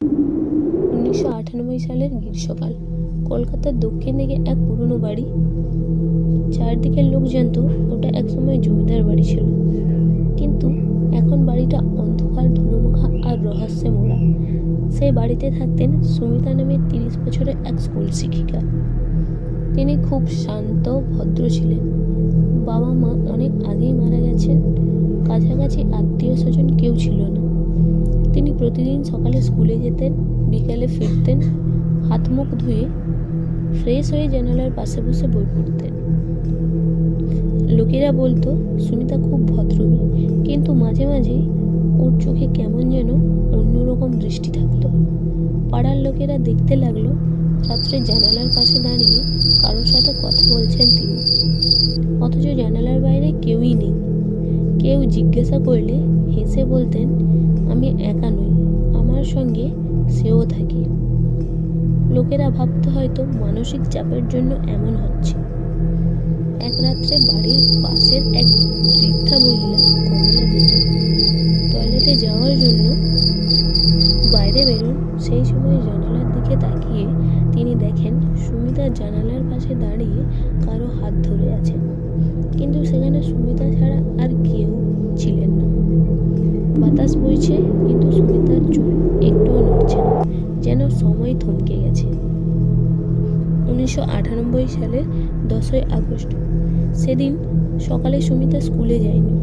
1998 সালের গ্রীষ্মকাল। কলকাতার দক্ষিণ দিকে এক পুরনো বাড়ি। চারদিকের লোক জানতো ওটা একসময় জমিদার বাড়ি ছিল, কিন্তু এখন বাড়িটা অন্ধকার, ধুলোমাখা আর রহস্যে মোড়া। সেই বাড়িতে থাকতেন সুমিতা নামের 30 বছরের এক স্কুল শিক্ষিকা। তিনি খুব শান্ত, ভদ্র ছিলেন। বাবা মা অনেক আগেই মারা গেছেন। কাছাকাছি আত্মীয় স্বজন কেউ ছিল না। তিনি প্রতিদিন সকালে স্কুলে যেতেন, বিকেলে ফিরতেন, হাত মুখ ধুয়ে ফ্রেশ হয়ে জানালার পাশে বসে বই পড়তেন। লোকেরা বলতো সুমিতা খুব ভদ্র মেয়ে, কিন্তু মাঝে মাঝে ওর চোখে কেমন যেন অন্যরকম দৃষ্টি থাকতো। পাড়ার লোকেরা দেখতে লাগলো রাত্রে জানালার পাশে দাঁড়িয়ে কারোর সাথে কথা বলছেন তিনি, অথচ জানালার বাইরে কেউই নেই। কেউ জিজ্ঞাসা করলে হেসে বলতেন, আমি একা নই, আমার সঙ্গে সেও থাকে। লোকেরা ভাবতো হয়তো মানসিক চাপের জন্য এমন হচ্ছে। এক রাত্রে বাড়ির পাশের এক বৃদ্ধা মহিলা, কমলা দেবী, টয়লেটে যাওয়ার জন্য বাইরে বেরোন। সেই সময় জানালার দিকে তাকিয়ে তিনি দেখেন সুমিতা জানালার পাশে দাঁড়িয়ে কারো হাত ধরে আছেন, কিন্তু সেখানে সুমিতা ছাড়া আর কেউ ছিলেন না। বাতাস বইছে, কিন্তু সুমিতার চুল একটুও নড়ছে না, যেন সময় থমকে গেছে। 1998 সালের 10ই আগস্ট। সেদিন সকালে সুমিতা স্কুলে যায়নি।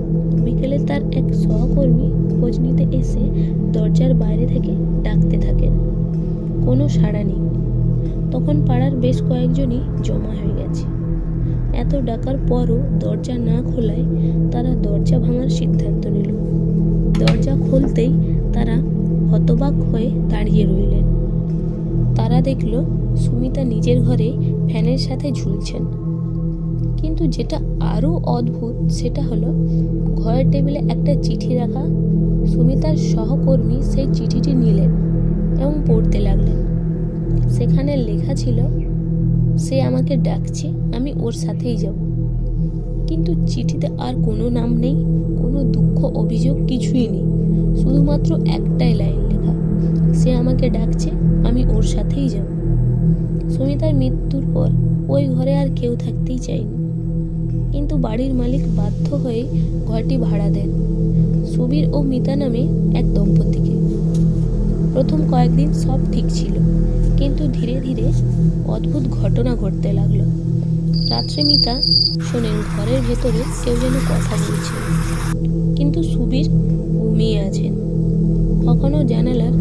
বিকেলে তার এক সহকর্মী খোঁজ নিতে এসে দরজার বাইরে থেকে ডাকতে থাকেন। কোনো সাড়া নেই। তখন পাড়ার বেশ কয়েকজনই জমা হয়ে গেছে। এত ডাকার পরও দরজা না খোলায় তারা দরজা ভাঙার সিদ্ধান্ত নিল। দরজা খুলতেই তারা হতবাক হয়ে দাঁড়িয়ে রইলেন। তারা দেখল সুমিতা নিজের ঘরে ফ্যানের সাথে ঝুলছেন। কিন্তু যেটা আরও অদ্ভুত সেটা হলো ঘরের টেবিলে একটা চিঠি রাখা। সুমিতার সহকর্মী সেই চিঠিটি নিলেন এবং পড়তে লাগলেন। সেখানে লেখা ছিল, সে আমাকে ডাকছে, আমি ওর সাথেই যাব। কিন্তু চিঠিতে আর কোনো নাম নেই, কোনো দুঃখ অভিযোগ কিছুই নেই, শুধুমাত্র একটাই লাইন লেখা, সে আমাকে ডাকছে, আমি ওর সাথেই যাব। সুমিতার মৃত্যুর পর ওই ঘরে আর কেউ থাকতেই চায়নি, কিন্তু বাড়ির মালিক বাধ্য হয়ে ঘরটি ভাড়া দেন সুবীর ও মিতা নামে এক দম্পতিকে। প্রথম কয়েকদিন সব ঠিক ছিল, কিন্তু ধীরে ধীরে অদ্ভুত ঘটনা ঘটতে লাগলো। রাত্রে মিতা শোনেন ঘরের ভেতরে কেউ যেন কথা বলছে, কিন্তু সুবীর ঘুমিয়ে আছেন। কখনো জানালার